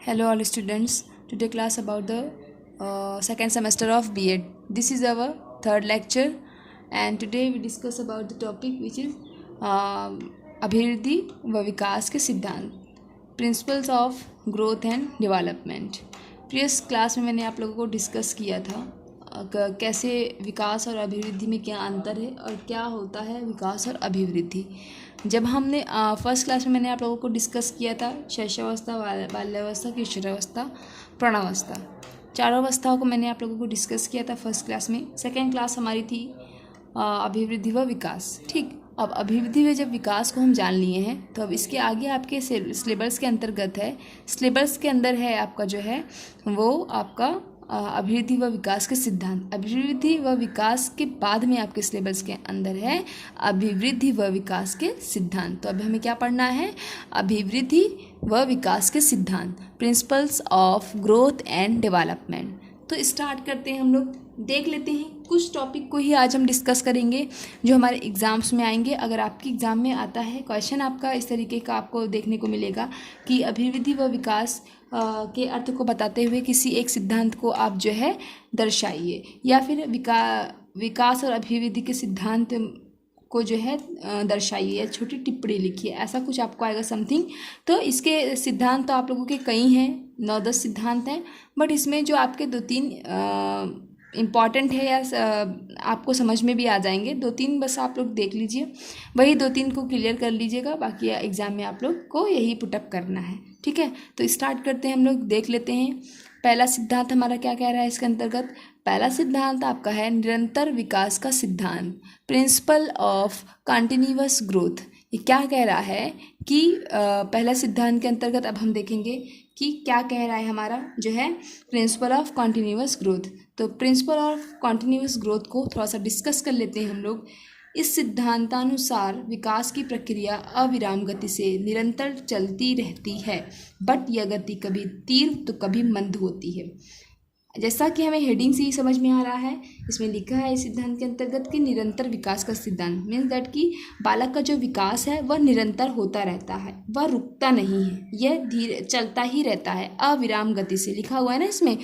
Hello all students. Today class about the second semester of B.Ed. This is our third lecture and today we discuss about the topic which is अभिवृद्धि व विकास के सिद्धांत principles of growth and development. Previous class में मैंने आप लोगों को discuss किया था कैसे विकास और अभिवृद्धि में क्या अंतर है और क्या होता है विकास और अभिवृद्धि। जब हमने फर्स्ट क्लास में मैंने आप लोगों को डिस्कस किया था शैशवावस्था, बाल्यावस्था, किशोरावस्था, प्रौढ़ावस्था, चारों अवस्थाओं को मैंने आप लोगों को डिस्कस किया था फर्स्ट क्लास में। सेकेंड क्लास हमारी थी अभिवृद्धि व विकास। ठीक, अब अभिवृद्धि व जब विकास को हम जान लिए हैं तो अब इसके आगे आपके सिलेबस के अंतर्गत है, सिलेबस के अंदर है आपका जो है वो आपका अभिवृद्धि व विकास के सिद्धांत। अभिवृद्धि व विकास के बाद में आपके सिलेबस के अंदर है अभिवृद्धि व विकास के सिद्धांत। तो अभी हमें क्या पढ़ना है? अभिवृद्धि व विकास के सिद्धांत, principles of growth and development. तो स्टार्ट करते हैं, हम लोग देख लेते हैं कुछ टॉपिक को ही आज हम डिस्कस करेंगे जो हमारे एग्ज़ाम्स में आएंगे। अगर आपके एग्ज़ाम में आता है क्वेश्चन आपका इस तरीके का आपको देखने को मिलेगा कि अभिवृद्धि व विकास के अर्थ को बताते हुए किसी एक सिद्धांत को आप जो है दर्शाइए, या फिर विकास और अभिवृद्धि के सिद्धांत को जो है दर्शाइए या छोटी टिप्पणी लिखिए, ऐसा कुछ आपको आएगा समथिंग। तो इसके सिद्धांत तो आप लोगों के कई हैं, 9-10 सिद्धांत हैं, बट इसमें जो आपके 2-3 इम्पॉर्टेंट है या आपको समझ में भी आ जाएंगे, 2-3 बस आप लोग देख लीजिए, वही 2-3 को क्लियर कर लीजिएगा, बाकी एग्ज़ाम में आप लोग को यही पुटअप करना है। ठीक है, तो स्टार्ट करते हैं, हम लोग देख लेते हैं। पहला सिद्धांत हमारा क्या कह रहा है इसके अंतर्गत? पहला सिद्धांत आपका है निरंतर विकास का सिद्धांत, प्रिंसिपल ऑफ कंटिन्यूअस ग्रोथ। ये क्या कह रहा है कि पहला सिद्धांत के अंतर्गत अब हम देखेंगे कि क्या कह रहा है हमारा जो है प्रिंसिपल ऑफ कंटिन्यूअस ग्रोथ। तो प्रिंसिपल ऑफ कंटिन्यूअस ग्रोथ को थोड़ा सा डिस्कस कर लेते हैं हम लोग। इस सिद्धांतानुसार विकास की प्रक्रिया अविराम गति से निरंतर चलती रहती है, बट यह गति कभी तीव्र तो कभी मंद होती है। जैसा कि हमें हेडिंग से ही समझ में आ रहा है, इसमें लिखा है इस सिद्धांत के अंतर्गत कि निरंतर विकास का सिद्धांत मीन्स दैट कि बालक का जो विकास है वह निरंतर होता रहता है, वह रुकता नहीं है, यह धीरे चलता ही रहता है अविराम गति से। लिखा हुआ है ना इसमें,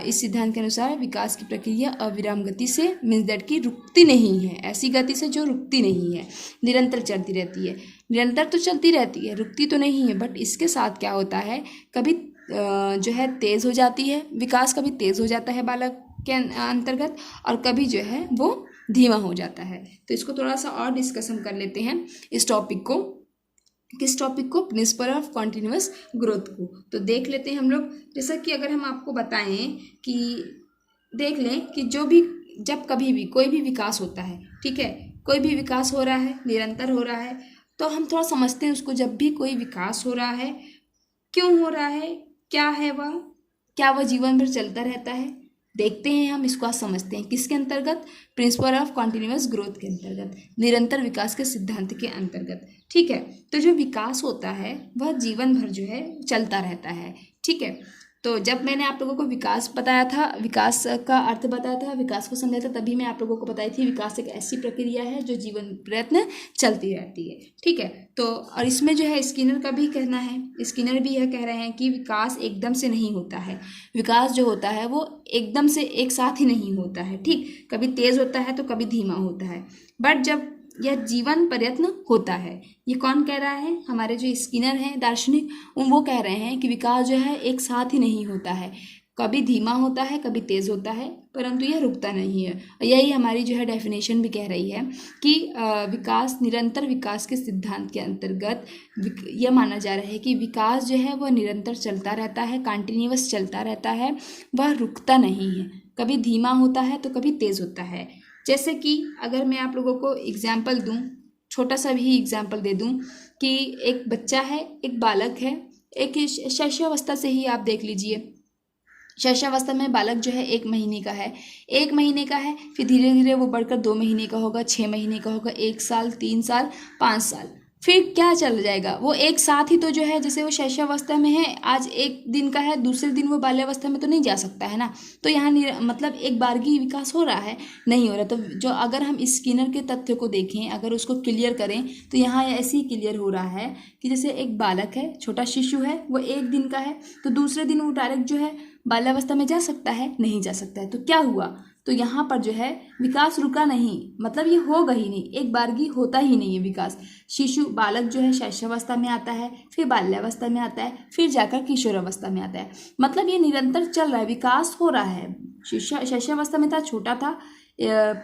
इस सिद्धांत के अनुसार विकास की प्रक्रिया अविराम गति से मीन्स दैट कि रुकती नहीं है, ऐसी गति से जो रुकती नहीं है, निरंतर चलती रहती है। निरंतर तो चलती रहती है, रुकती तो नहीं है, बट इसके साथ क्या होता है, कभी जो है तेज़ हो जाती है, विकास कभी तेज़ हो जाता है बालक के अंतर्गत, और कभी जो है वो धीमा हो जाता है। तो इसको थोड़ा सा और डिस्कशन कर लेते हैं इस टॉपिक को। किस टॉपिक को? प्रिंसिपल ऑफ कंटिन्यूअस ग्रोथ को। तो देख लेते हैं हम लोग। जैसा कि अगर हम आपको बताएं कि देख लें कि जो भी जब कभी भी कोई भी विकास होता है, ठीक है, कोई भी विकास हो रहा है, निरंतर हो रहा है, तो हम थोड़ा समझते हैं उसको। जब भी कोई विकास हो रहा है, क्यों हो रहा है, क्या है वह, क्या वह जीवन भर चलता रहता है, देखते हैं हम इसको। आज समझते हैं किसके अंतर्गत? प्रिंसिपल ऑफ कंटिन्यूअस ग्रोथ के अंतर्गत, निरंतर विकास के सिद्धांत के अंतर्गत। ठीक है, तो जो विकास होता है वह जीवन भर जो है चलता रहता है। ठीक है, तो जब मैंने आप लोगों को विकास बताया था, विकास का अर्थ बताया था, विकास को समझाया था, तभी मैं आप लोगों को बताई थी विकास एक ऐसी प्रक्रिया है जो जीवन प्रयत्न चलती रहती है। ठीक है, तो और इसमें जो है स्किनर का भी कहना है, स्किनर भी यह कह रहे हैं कि विकास एकदम से नहीं होता है। विकास जो होता है वो एकदम से एक साथ ही नहीं होता है। ठीक, कभी तेज़ होता है तो कभी धीमा होता है, बट जब यह जीवन प्रयत्न होता है। ये कौन कह रहा है? हमारे जो स्किनर हैं दार्शनिक, वो कह रहे हैं कि विकास जो है एक साथ ही नहीं होता है, कभी धीमा होता है, कभी तेज़ होता है, परंतु यह रुकता नहीं है। यही हमारी जो है डेफिनेशन भी कह रही है कि विकास, निरंतर विकास के सिद्धांत के अंतर्गत यह माना जा रहा है कि विकास जो है वह निरंतर चलता रहता है, कंटिन्यूअस चलता रहता है, वह रुकता नहीं है, कभी धीमा होता है तो कभी तेज़ होता है। जैसे कि अगर मैं आप लोगों को एग्जाम्पल दूं, छोटा सा भी एग्जाम्पल दे दूं कि एक बच्चा है, एक बालक है, एक शैशवावस्था से ही आप देख लीजिए। शैशवावस्था में बालक जो है 1 महीने का है, 1 महीने का है, फिर धीरे धीरे वो बढ़कर 2 महीने का होगा, 6 महीने का होगा, 1 साल, 3 साल, 5 साल, फिर क्या चल जाएगा, वो एक साथ ही तो जो है, जैसे वो शैशवावस्था में है, आज एक दिन का है, दूसरे दिन वो बाल्यावस्था में तो नहीं जा सकता है ना। तो यहाँ मतलब एक बारगी विकास हो रहा है, नहीं हो रहा। तो जो अगर हम स्किनर के तथ्य को देखें, अगर उसको क्लियर करें, तो यहाँ ऐसे ही क्लियर हो रहा है कि जैसे एक बालक है, छोटा शिशु है, वो एक दिन का है, तो दूसरे दिन वो डायरेक्ट जो है बाल्यावस्था में जा सकता है, नहीं जा सकता है। तो क्या हुआ, तो यहाँ पर जो है विकास रुका नहीं, मतलब ये होगा ही नहीं, एक बारगी होता ही नहीं है विकास। शिशु बालक जो है शैशवावस्था में आता है, फिर बाल्यावस्था में आता है, फिर जाकर किशोरावस्था में आता है। मतलब ये निरंतर चल रहा है, विकास हो रहा है। शैशवावस्था में था, छोटा था,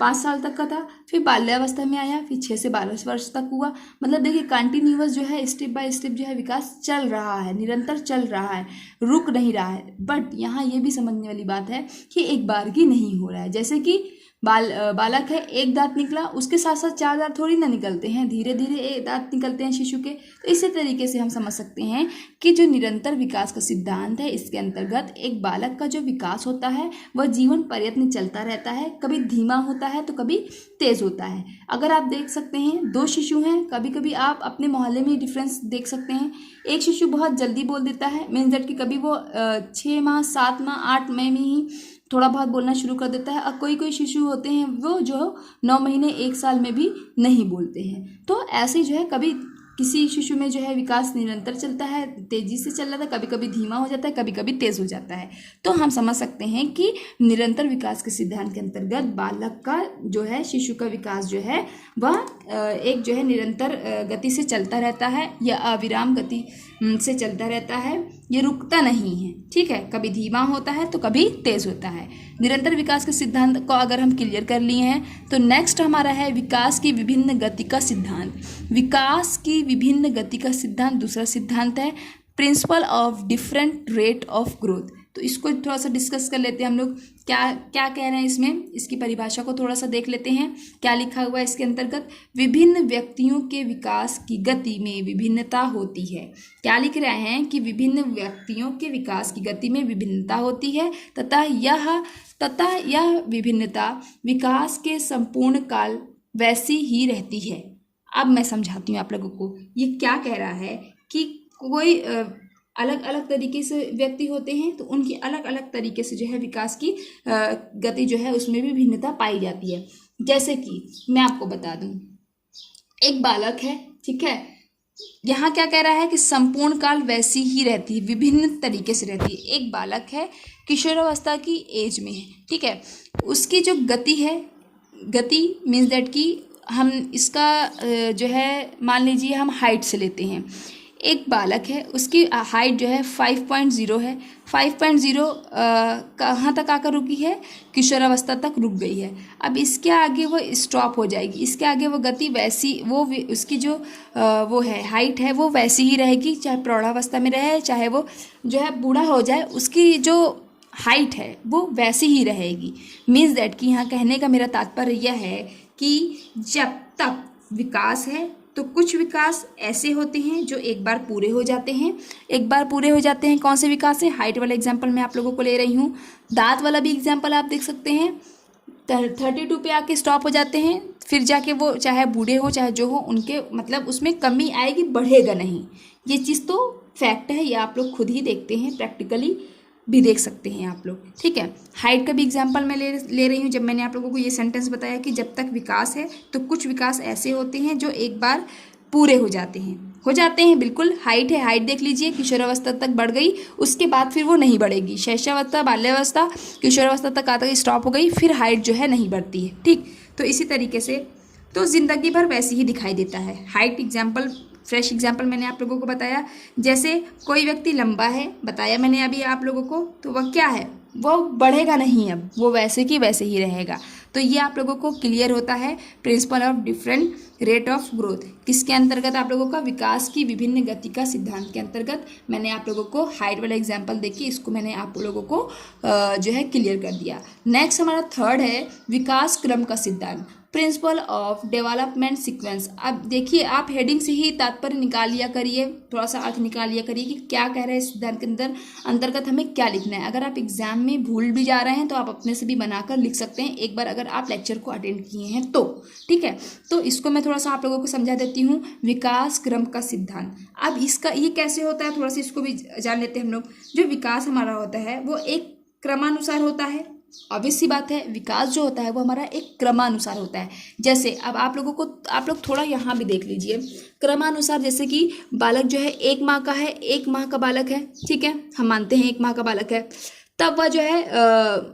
5 साल तक का था, फिर बाल्यावस्था में आया, फिर 6 से 12 वर्ष तक हुआ। मतलब देखिए कंटिन्यूअस जो है, स्टेप बाय स्टेप जो है विकास चल रहा है, निरंतर चल रहा है, रुक नहीं रहा है। बट यहाँ ये भी समझने वाली बात है कि एक बारगी नहीं हो रहा है। जैसे कि बालक है, एक दांत निकला, उसके साथ साथ 4 दांत थोड़ी ना निकलते हैं, धीरे धीरे एक दांत निकलते हैं शिशु के। तो इसी तरीके से हम समझ सकते हैं कि जो निरंतर विकास का सिद्धांत है, इसके अंतर्गत एक बालक का जो विकास होता है वह जीवन पर्यंत चलता रहता है। कभी धीमा होता है तो कभी तेज होता है। अगर आप देख सकते हैं, 2 शिशु हैं, कभी कभी आप अपने मोहल्ले में डिफरेंस देख सकते हैं। एक शिशु बहुत जल्दी बोल देता है, मीन्स दैट कि कभी वो 6 माह, 7 माह, 8 माह में ही थोड़ा बहुत बोलना शुरू कर देता है। और कोई कोई शिशु होते हैं वो जो 9 महीने, 1 साल में भी नहीं बोलते हैं। तो ऐसे जो है कभी किसी शिशु में जो है विकास निरंतर चलता है, तेजी से चल रहा था, कभी कभी धीमा हो जाता है, कभी कभी तेज हो जाता है। तो हम समझ सकते हैं कि निरंतर विकास के सिद्धांत के अंतर्गत बालक का जो है, शिशु का विकास जो है वह एक जो है निरंतर गति से चलता रहता है, या अविराम गति से चलता रहता है, ये रुकता नहीं है। ठीक है, कभी धीमा होता है तो कभी तेज होता है। निरंतर विकास के सिद्धांत को अगर हम क्लियर कर लिए हैं, तो नेक्स्ट हमारा है विकास की विभिन्न गति का सिद्धांत। विकास की विभिन्न गति का सिद्धांत दूसरा सिद्धांत है, principle of different rate of growth. तो इसको थोड़ा सा डिस्कस कर लेते हैं हम लोग, क्या क्या कह रहे हैं इसमें, इसकी परिभाषा को थोड़ा सा देख लेते हैं। क्या लिखा हुआ है इसके अंतर्गत, विभिन्न व्यक्तियों के विकास की गति में विभिन्नता होती है। क्या लिख रहे हैं कि विभिन्न व्यक्तियों के विकास की गति में विभिन्नता होती है, तथा यह विभिन्नता विकास के संपूर्ण काल वैसी ही रहती है। अब मैं समझाती हूँ आप लोगों को, ये क्या कह रहा है कि कोई अलग अलग तरीके से व्यक्ति होते हैं, तो उनकी अलग अलग तरीके से जो है विकास की गति जो है उसमें भी भिन्नता पाई जाती है। जैसे कि मैं आपको बता दूं, एक बालक है, ठीक है, यहाँ क्या कह रहा है कि संपूर्ण काल वैसी ही रहती है, विभिन्न तरीके से रहती है। एक बालक है, किशोरावस्था की एज में है, ठीक है, उसकी जो गति है, गति मीन्स दैट कि हम इसका जो है मान लीजिए हम हाइट से लेते हैं। एक बालक है, उसकी हाइट जो है 5.0 है। 5.0 कहाँ तक आकर रुकी है, किशोरावस्था तक रुक गई है। अब इसके आगे वो स्टॉप हो जाएगी, इसके आगे वो गति वैसी, वो उसकी जो वो है हाइट है वो वैसी ही रहेगी, चाहे प्रौढ़ावस्था में रहे, चाहे वो जो है बूढ़ा हो जाए, उसकी जो हाइट है वो वैसी ही रहेगी। मीन्स दैट कि यहाँ कहने का मेरा तात्पर्य यह है कि जब तक विकास है, तो कुछ विकास ऐसे होते हैं जो एक बार पूरे हो जाते हैं। एक बार पूरे हो जाते हैं, कौन से विकास है, हाइट वाला एग्जाम्पल मैं आप लोगों को ले रही हूँ। दांत वाला भी एग्जाम्पल आप देख सकते हैं, 32 पे आके स्टॉप हो जाते हैं, फिर जाके वो चाहे बूढ़े हो चाहे जो हो, उनके मतलब उसमें कमी आएगी, बढ़ेगा नहीं। ये चीज़ तो फैक्ट है, ये आप लोग खुद ही देखते हैं, प्रैक्टिकली भी देख सकते हैं आप लोग। ठीक है, हाइट का भी एग्जाम्पल मैं ले रही हूँ। जब मैंने आप लोगों को ये सेंटेंस बताया कि जब तक विकास है, तो कुछ विकास ऐसे होते हैं जो एक बार पूरे हो जाते हैं बिल्कुल। हाइट है, हाइट देख लीजिए, किशोरावस्था तक बढ़ गई, उसके बाद फिर वो नहीं बढ़ेगी। शैशवावस्था, बाल्यावस्था, किशोरावस्था तक आकर स्टॉप हो गई, फिर हाइट जो है नहीं बढ़ती है। ठीक, तो इसी तरीके से तो जिंदगी भर वैसे ही दिखाई देता है। हाइट एग्जाम्पल, फ्रेश एग्जाम्पल मैंने आप लोगों को बताया। जैसे कोई व्यक्ति लंबा है, बताया मैंने अभी आप लोगों को, तो वह क्या है, वो बढ़ेगा नहीं, अब वो वैसे की वैसे ही रहेगा। तो ये आप लोगों को क्लियर होता है principle of different rate of growth. किसके अंतर्गत, आप लोगों का विकास की विभिन्न गति का सिद्धांत के अंतर्गत मैंने आप लोगों को हाइट वाला एग्जाम्पल देखिए, इसको मैंने आप लोगों को जो है क्लियर कर दिया। नेक्स्ट हमारा थर्ड है विकास क्रम का सिद्धांत। Principle of development sequence. अब देखिए, आप हेडिंग से ही तात्पर्य निकाल लिया करिए, थोड़ा सा अर्थ निकाल लिया करिए कि क्या कह रहे हैं इस सिद्धांत के अंतर्गत हमें क्या लिखना है। अगर आप एग्जाम में भूल भी जा रहे हैं तो आप अपने से भी बनाकर लिख सकते हैं, एक बार अगर आप लेक्चर को अटेंड किए हैं तो। ठीक है, तो इसको मैं थोड़ा सा आप लोगों को समझा देती हूँ। विकास क्रम का सिद्धांत, अब इसका ये कैसे होता है थोड़ा सा इसको भी जान लेते हैं हम लोग। जो विकास हमारा होता है वो एक क्रमानुसार होता है। ऑब्वियस सी बात है, विकास जो होता है वो हमारा एक क्रमानुसार होता है। जैसे अब आप लोग थोड़ा यहाँ भी देख लीजिए क्रमानुसार। जैसे कि बालक जो है 1 माह का है, 1 माह का बालक है, ठीक है, हम मानते हैं 1 माह का बालक है, तब वह जो है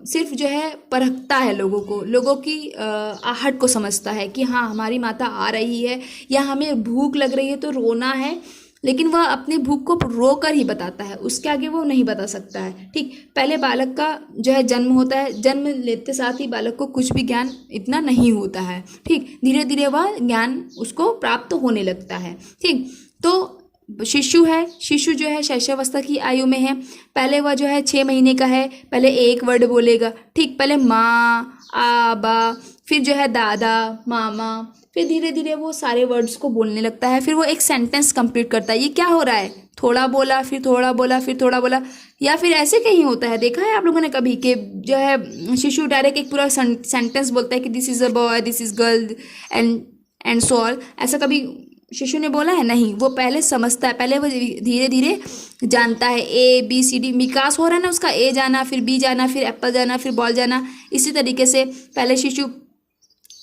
सिर्फ जो है परखता है लोगों की आहट को समझता है कि हाँ हमारी माता आ रही है या हमें भूख लग रही है तो रोना है, लेकिन वह अपनी भूख को रो कर ही बताता है, उसके आगे वो नहीं बता सकता है। ठीक, पहले बालक का जो है जन्म होता है, जन्म लेते साथ ही बालक को कुछ भी ज्ञान इतना नहीं होता है। ठीक, धीरे धीरे वह ज्ञान उसको प्राप्त होने लगता है। ठीक, तो शिशु है, शिशु जो है शैशवावस्था की आयु में है। पहले वह जो है 6 महीने का है, पहले एक वर्ड बोलेगा। ठीक, पहले माँ, आबा, फिर जो है दादा, मामा, फिर धीरे धीरे वो सारे वर्ड्स को बोलने लगता है, फिर वो एक सेंटेंस कंप्लीट करता है। ये क्या हो रहा है, थोड़ा बोला, फिर थोड़ा बोला, फिर थोड़ा बोला, या फिर ऐसे कहीं होता है, देखा है आप लोगों ने कभी कि जो है शिशु डायरेक्ट एक पूरा सेंटेंस बोलता है कि this is a boy, this is girl and so all. ऐसा कभी शिशु ने बोला है? नहीं, वो पहले समझता है, पहले वो धीरे धीरे जानता है। ABCD विकास हो रहा है ना उसका, ए जाना, फिर बी जाना, फिर एप्पल जाना, फिर बॉल जाना। इसी तरीके से पहले शिशु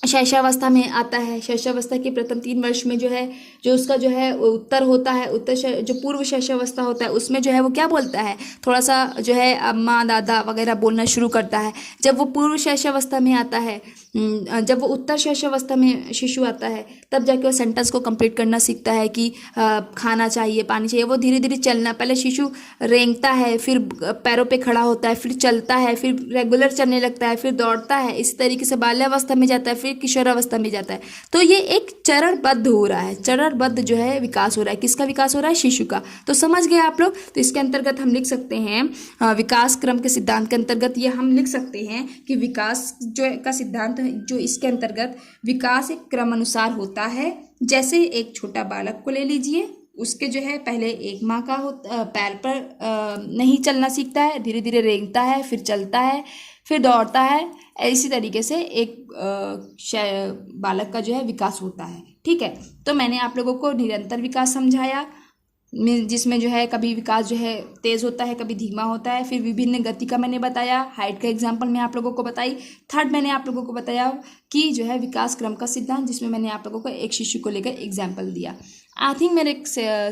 शैशवावस्था में आता है। शैशवावस्था के प्रथम 3 वर्ष में जो है, जो उसका जो है उत्तर होता है, जो पूर्व शैशवावस्था होता है उसमें जो है वो क्या बोलता है, थोड़ा सा जो है अम्मा, दादा वगैरह बोलना शुरू करता है। जब वो पूर्व शैशवावस्था में आता है, जब वो उत्तर शैशवावस्था में शिशु आता है, तब जाके वो सेंटेंस को कंप्लीट करना सीखता है कि खाना चाहिए, पानी चाहिए। वो धीरे धीरे चलना, पहले शिशु रेंगता है, फिर पैरों पे खड़ा होता है, फिर चलता है, फिर रेगुलर चलने लगता है, फिर दौड़ता है। इस तरीके से बाल्यावस्था में जाता है, फिर किशोरावस्था में जाता है। तो ये एक चरणबद्ध हो रहा है, चरणबद्ध जो है विकास हो रहा है। किसका विकास हो रहा है? शिशु का। तो समझ गए आप लोग। तो इसके अंतर्गत हम लिख सकते हैं विकास क्रम के सिद्धांत के अंतर्गत ये हम लिख सकते हैं कि विकास जो का सिद्धांत जो इसके अंतर्गत विकास एक क्रमानुसार होता है। जैसे एक छोटा बालक को ले लीजिए, उसके जो है पहले 1 माह का पैर पर नहीं चलना सीखता है, धीरे धीरे रेंगता है, फिर चलता है, फिर दौड़ता है। इसी तरीके से एक बालक का जो है विकास होता है। ठीक है, तो मैंने आप लोगों को निरंतर विकास समझाया, जिसमें जो है कभी विकास जो है तेज़ होता है, कभी धीमा होता है। फिर विभिन्न गति का मैंने बताया, हाइट का एग्जांपल मैं आप लोगों को बताई। थर्ड मैंने आप लोगों को बताया कि जो है विकास क्रम का सिद्धांत, जिसमें मैंने आप लोगों को एक शिशु को लेकर एग्जाम्पल दिया। आई थिंक मेरे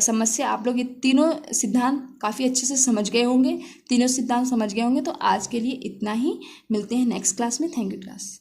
समझ से आप लोग ये तीनों सिद्धांत काफ़ी अच्छे से समझ गए होंगे, तीनों सिद्धांत समझ गए होंगे। तो आज के लिए इतना ही, मिलते हैं नेक्स्ट क्लास में। Thank you class.